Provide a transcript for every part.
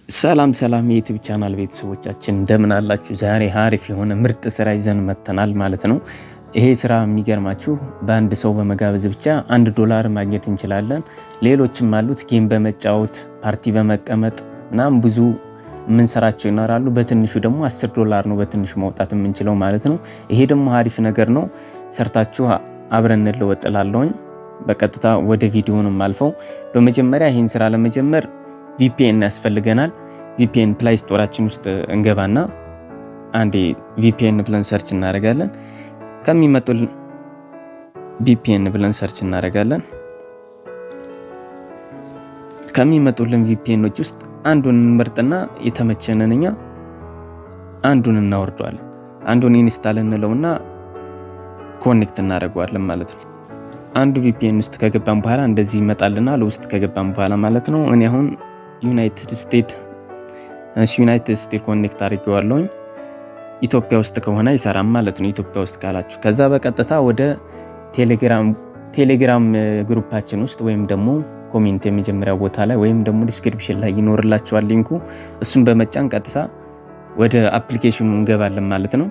ሰላም የዩቲዩብ ቻናል ቤተሰቦቻችን እንደምን አላችሁ? ዛሬ አሪፍ የሆነ ምርጥ ስራ ይዘን መተናል ማለት ነው። ይሄ ስራ የሚገርማችሁ በአንድ ሰው በመጋበዝ ብቻ $1 ማግኘት እንችላለን። ሌሎችም አሉት ጌም በመጫወት ፓርቲ በመቀመጥ እናም ብዙ የምንሰራቸው ይኖራሉ። በትንሹ ደግሞ $10 ነው በትንሹ ማውጣት የምንችለው ማለት ነው። ይሄ ደግሞ አሪፍ ነገር ነው። ሰርታችሁ አብረን እንለወጥላለሁኝ። በቀጥታ ወደ ቪዲዮ ነው የማልፈው። በመጀመሪያ ይሄን ስራ ለመጀመር VPN ያስፈልገናል። VPN ፕላይ ስቶራችን ውስጥ እንገባና አንዴ VPN ብለን ሰርች እናደርጋለን። ከሚመጡልን VPN ብለን ሰርች እናደርጋለን። ከሚመጡልን VPNዎች ውስጥ አንዱን እንመርጥና የተመቸነንኛ አንዱን እናወርደዋለን። አንዱን ኢንስታል እንለውና ኮኔክት እናደርገዋለን ማለት ነው። አንዱ VPN ውስጥ ከገባን በኋላ እንደዚህ ይመጣልናል። ውስጥ ከገባን በኋላ ማለት ነው። እኔ አሁን ዩናይትድ ስቴትስ ኮኔክት አድርጌዋለሁ። ኢትዮጵያ ውስጥ ከሆነ አይሰራም ማለት ነው። ኢትዮጵያ ውስጥ ካላችሁ ከዛ በቀጥታ ወደ ቴሌግራም ግሩፓችን ውስጥ ወይም ደግሞ ኮሜንት የመጀመሪያው ቦታ ላይ ወይም ደግሞ ዲስክሪፕሽን ላይ ይኖርላችኋል ሊንኩ። እሱን በመጫን ቀጥታ ወደ አፕሊኬሽኑ እንገባለን ማለት ነው።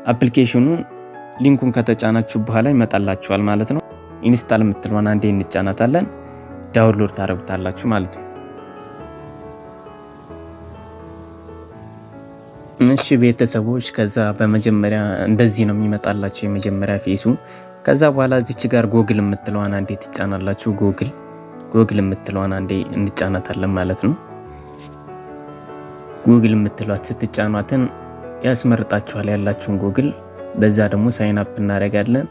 አፕሊኬሽኑ ሊንኩን ከተጫናችሁ በኋላ ይመጣላችኋል ማለት ነው። ኢንስታል የምትለውን አንዴ እንጫናታለን። ዳውንሎድ ታረጉታላችሁ ማለት ነው። እሺ ቤተሰቦች፣ ከዛ በመጀመሪያ እንደዚህ ነው የሚመጣላችሁ የመጀመሪያ ፌሱ። ከዛ በኋላ እዚች ጋር ጎግል የምትለዋን አንዴ ትጫናላችሁ። ጎግል የምትለዋን አንዴ እንጫናታለን ማለት ነው። ጎግል የምትሏት ስትጫኗትን ያስመርጣችኋል ያላችሁን ጎግል። በዛ ደግሞ ሳይን አፕ እናደርጋለን።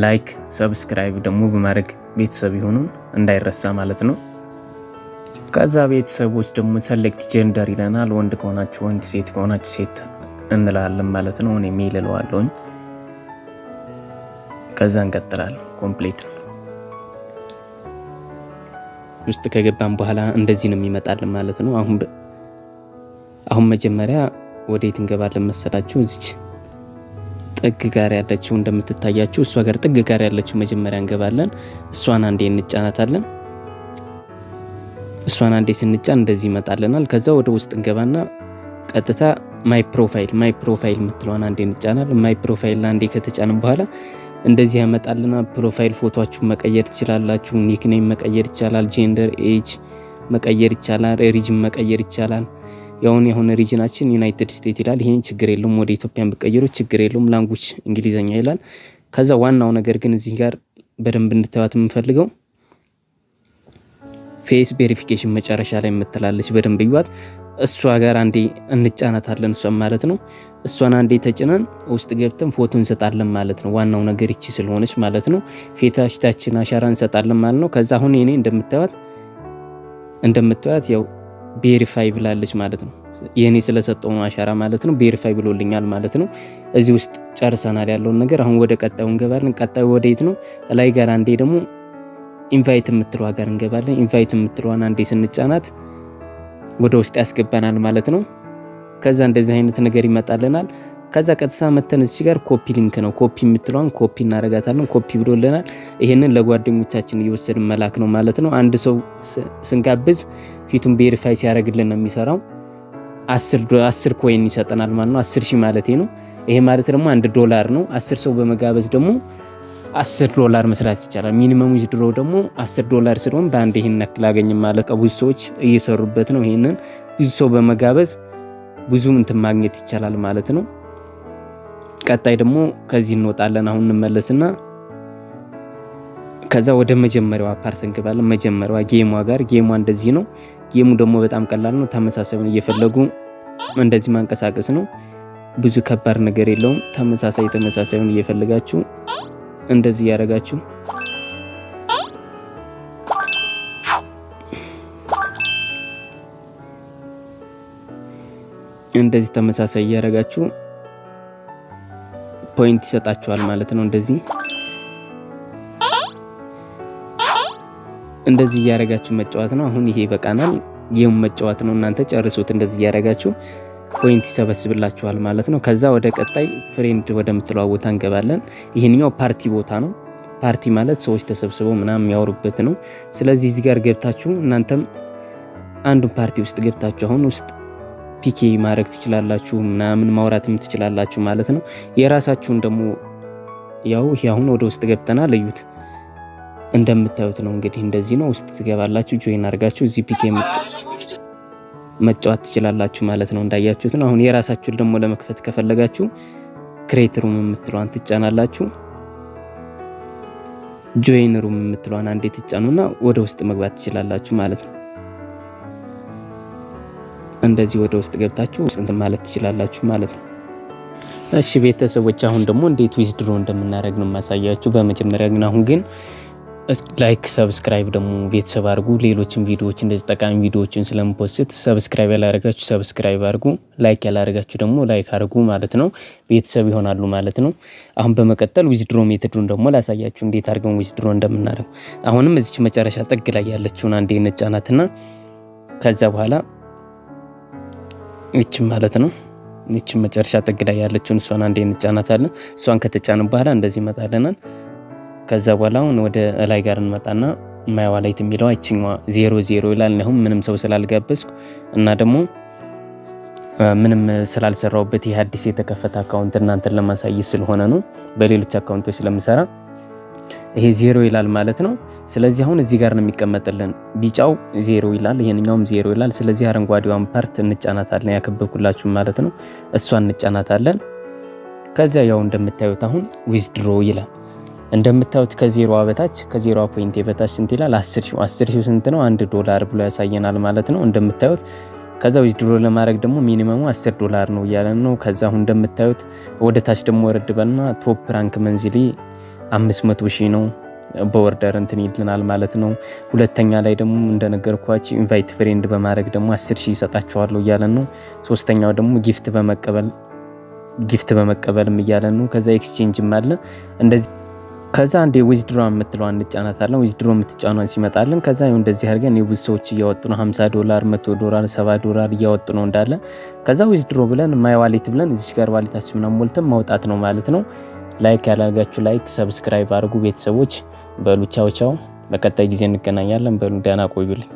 ላይክ ሰብስክራይብ ደግሞ በማድረግ ቤተሰብ ይሁኑን እንዳይረሳ ማለት ነው። ከዛ ቤተሰቦች ደግሞ ሰሌክት ጀንደር ይለናል። ወንድ ከሆናችሁ ወንድ፣ ሴት ከሆናችሁ ሴት እንላለን ማለት ነው። እኔ ሜል እለዋለሁኝ። ከዛ እንቀጥላለን። ኮምፕሊት ውስጥ ከገባን በኋላ እንደዚህ ነው የሚመጣልን ማለት ነው። አሁን መጀመሪያ ወዴት እንገባለን መሰላችሁ? እዚች ጥግ ጋር ያለችው እንደምትታያችሁ እሷ ጋር ጥግ ጋር ያለችው መጀመሪያ እንገባለን። እሷን አንዴ እንጫናታለን። እሷን አንዴ ስንጫን እንደዚህ ይመጣልናል። ከዛ ወደ ውስጥ እንገባና ቀጥታ ማይ ፕሮፋይል የምትለዋን አንዴ እንጫናለን። ማይ ፕሮፋይል አንዴ ከተጫንን በኋላ እንደዚህ ያመጣልናል። ፕሮፋይል ፎቶአችሁን መቀየር ትችላላችሁ። ኒክኔም መቀየር ይቻላል። ጄንደር፣ ኤጅ መቀየር ይቻላል። ሪጅን መቀየር ይቻላል። ያሁን ሪጅናችን ዩናይትድ ስቴትስ ይላል። ይሄን ችግር የለውም። ወደ ኢትዮጵያ ብቀይሩ ችግር የለውም። ላንጉጅ እንግሊዘኛ ይላል። ከዛ ዋናው ነገር ግን እዚህ ጋር በደንብ እንድታዩት የምፈልገው ፌስ ቬሪፊኬሽን መጨረሻ ላይ የምትላለች በደንብ ይዋት። እሷ ጋር አንዴ እንጫናታለን። እሷን ማለት ነው። እሷን አንዴ ተጭነን ውስጥ ገብተን ፎቶ እንሰጣለን ማለት ነው። ዋናው ነገር እቺ ስለሆነች ማለት ነው። ፊታችን አሻራ እንሰጣለን ማለት ነው። ከዛ አሁን እኔ እንደምታዩት ያው ቬሪፋይ ብላለች ማለት ነው። የኔ ስለሰጠው አሻራ ማለት ነው። ቬሪፋይ ብሎልኛል ማለት ነው። እዚህ ውስጥ ጨርሰናል ያለውን ነገር። አሁን ወደ ቀጣዩ እንገባለን። ቀጣዩ ወዴት ነው? ላይ ጋር አንዴ ደግሞ ኢንቫይት የምትለው ጋር እንገባለን። ኢንቫይት የምትለዋን አንዴ ስንጫናት ወደ ውስጥ ያስገባናል ማለት ነው። ከዛ እንደዚህ አይነት ነገር ይመጣልናል። ከዛ ቀጥታ መተን እዚህ ጋር ኮፒ ሊንክ ነው። ኮፒ የምትለዋን ኮፒ እናረጋታለን። ኮፒ ብሎልናል። ይሄንን ለጓደኞቻችን እየወሰድን መላክ ነው ማለት ነው። አንድ ሰው ስንጋብዝ ፊቱን ቬሪፋይ ሲያደርግልን ነው የሚሰራው። 10 ኮይን ይሰጠናል ማለት ነው። 10,000 ማለት ነው። ይሄ ማለት ደግሞ $1 ነው። 10 ሰው በመጋበዝ ደግሞ $10 መስራት ይቻላል። ሚኒመም ዊዝድሮ ደግሞ $10 ስለሆነ በአንድ ይሄን ነክል አገኝ ማለት ነው። ብዙ ሰዎች እየሰሩበት ነው። ይሄንን ብዙ ሰው በመጋበዝ ብዙ እንትን ማግኘት ይቻላል ማለት ነው። ቀጣይ ደግሞ ከዚህ እንወጣለን። አሁን እንመለስና ከዛ ወደ መጀመሪያው ፓርት እንገባለን። መጀመሪያው ጌሟ እንደዚህ ነው። ጌሙ ደግሞ በጣም ቀላል ነው። ተመሳሳዩን እየፈለጉ እንደዚህ ማንቀሳቀስ ነው። ብዙ ከባድ ነገር የለውም። ተመሳሳዩን እየፈለጋችሁ እንደዚህ ያረጋችሁ እንደዚህ ተመሳሳይ ያረጋችሁ ፖይንት ይሰጣችኋል ማለት ነው። እንደዚህ ያረጋችሁ መጫወት ነው። አሁን ይሄ ይበቃናል። ጌም መጫወት ነው። እናንተ ጨርሱት። እንደዚህ ያረጋችሁ ፖይንት ይሰበስብላችኋል ማለት ነው። ከዛ ወደ ቀጣይ ፍሬንድ ወደምትለው ቦታ እንገባለን። ይሄንኛው ፓርቲ ቦታ ነው። ፓርቲ ማለት ሰዎች ተሰብስበው ምናምን የሚያወሩበት ነው። ስለዚህ እዚህ ጋር ገብታችሁ እናንተም አንዱን ፓርቲ ውስጥ ገብታችሁ አሁን ውስጥ ፒኬ ማድረግ ትችላላችሁ፣ ምናምን ማውራትም ትችላላችሁ ማለት ነው። የራሳችሁን ደግሞ ያው ይሄ አሁን ወደ ውስጥ ገብተናል፣ እዩት። እንደምታዩት ነው እንግዲህ እንደዚህ ነው። ውስጥ ትገባላችሁ፣ ጆይን አድርጋችሁ እዚህ ፒኬ መጫወት ትችላላችሁ ማለት ነው። እንዳያችሁት ነው። አሁን የራሳችሁን ደግሞ ለመክፈት ከፈለጋችሁ ክሬት ሩም የምትለዋን ትጫናላችሁ። ጆይን ሩም የምትለዋን አንዴ ትጫኑና ወደ ውስጥ መግባት ትችላላችሁ ማለት ነው። እንደዚህ ወደ ውስጥ ገብታችሁ እንትን ማለት ትችላላችሁ ማለት ነው። እሺ ቤተሰቦች አሁን ደግሞ እንዴት ዊዝድሮ እንደምናደርግ ነው ማሳያችሁ። በመጀመሪያ ግን አሁን ግን ላይክ ሰብስክራይብ ደግሞ ቤተሰብ አድርጉ። ሌሎችን ቪዲዮዎች እንደዚህ ጠቃሚ ቪዲዮዎችን ስለምፖስት ሰብስክራይብ ያላደረጋችሁ ሰብስክራይብ አድርጉ፣ ላይክ ያላደረጋችሁ ደግሞ ላይክ አድርጉ ማለት ነው። ቤተሰብ ይሆናሉ ማለት ነው። አሁን በመቀጠል ዊዝድሮ ሜተዱን ደግሞ ላሳያችሁ እንዴት አድርገን ዊዝድሮ እንደምናደርግ። አሁንም እዚች መጨረሻ ጥግ ላይ ያለችውን አንዴ እንጫናትና ከዛ በኋላ ይህች ማለት ነው ይህች መጨረሻ ጥግ ላይ ያለችውን እሷን አንዴ እንጫናታለን። እሷን ከተጫንን በኋላ እንደዚህ መጣለናል። ከዛ በኋላ አሁን ወደ ላይ ጋር እንመጣና ማይ ዋሌት የሚለው አይችኛዋ 00 ይላል። ነው ምንም ሰው ስላልጋበዝኩ እና ደግሞ ምንም ስላልሰራውበት ይሄ አዲስ የተከፈተ አካውንት እናንተን ለማሳየት ስለሆነ ነው። በሌሎች አካውንቶች ስለምሰራ ይሄ 0 ይላል ማለት ነው። ስለዚህ አሁን እዚህ ጋር ነው የሚቀመጥልን። ቢጫው 0 ይላል፣ ይሄንኛውም 0 ይላል። ስለዚህ አረንጓዴዋን ፓርት እንጫናታለን፣ ያከበብኩላችሁ ማለት ነው። እሷን እንጫናታለን። ከዛ ያው እንደምታዩት አሁን ዊዝድሮ ይላል። እንደምታዩት ከዜሮዋ በታች ከዜሮዋ ፖይንት በታች ስንት ይላል? 10,000 ስንት ነው? $1 ብሎ ያሳየናል ማለት ነው እንደምታዩት። ከዛ ዊዝድሮ ለማድረግ ደግሞ ሚኒመሙ $10 ነው እያለን ነው። ከዛ አሁን እንደምታዩት ወደ ታች ደግሞ ወረድ በልና ቶፕ ራንክ መንዝሊ 500,000 ነው በኦርደር እንትን ይልናል ማለት ነው። ሁለተኛ ላይ ደግሞ እንደነገርኳችሁ ኢንቫይት ፍሬንድ በማድረግ ደግሞ 10,000 ይሰጣቸዋል እያለን ነው። ሶስተኛው ደግሞ ጊፍት በመቀበልም እያለን ነው። ከዛ ኤክስቼንጅም አለ እንደዚህ። ከዛ አንዴ ዊዝድሮ የምትለዋን እንጫናታለን። ዊዝድሮ የምትጫኗን ሲመጣልን ከዛ ይሁን እንደዚህ አድርገን የብዙ ሰዎች እያወጡ ነው $50 $100 $70 እያወጡ ነው እንዳለ። ከዛ ዊዝድሮ ብለን ማይ ዋሌት ብለን እዚህ ጋር ዋሌታችን ምናምን ሞልተን ማውጣት ነው ማለት ነው። ላይክ ያላደረጋችሁ ላይክ ሰብስክራይብ አድርጉ ቤተሰቦች። በሉ ቻው ቻው። በቀጣይ ጊዜ እንገናኛለን። በሉ ደህና ቆዩልኝ።